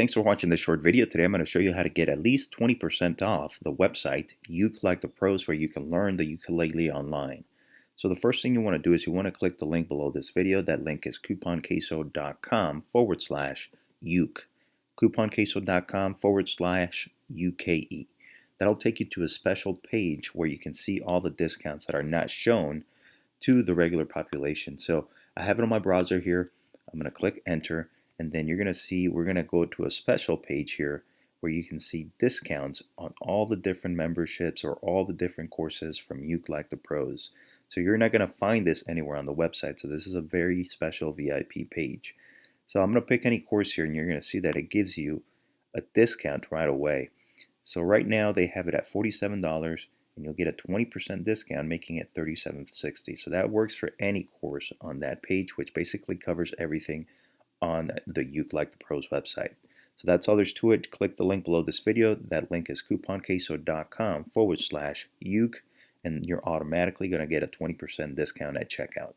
Thanks for watching this short video. Today I'm going to show you how to get at least 20% off the website Uke Like The Pros, where you can learn the ukulele online. So the first thing you want to do is you want to click the link below this video. That link is couponqueso.com/uke. couponqueso.com/UKE. That'll take you to a special page where you can see all the discounts that are not shown to the regular population. So I have it on my browser here. I'm going to click enter. And then you're going to see, we're going to go to a special page here where you can see discounts on all the different memberships or all the different courses from Uke Like The Pros. So you're not going to find this anywhere on the website. So this is a very special VIP page. So I'm going to pick any course here and you're going to see that it gives you a discount right away. So right now they have it at $47 and you'll get a 20% discount, making it $37.60. So that works for any course on that page, which basically covers everything on the Uke Like The Pros website. So that's all there's to it. Click the link below this video. That link is couponqueso.com/uke, and you're automatically going to get a 20% discount at checkout.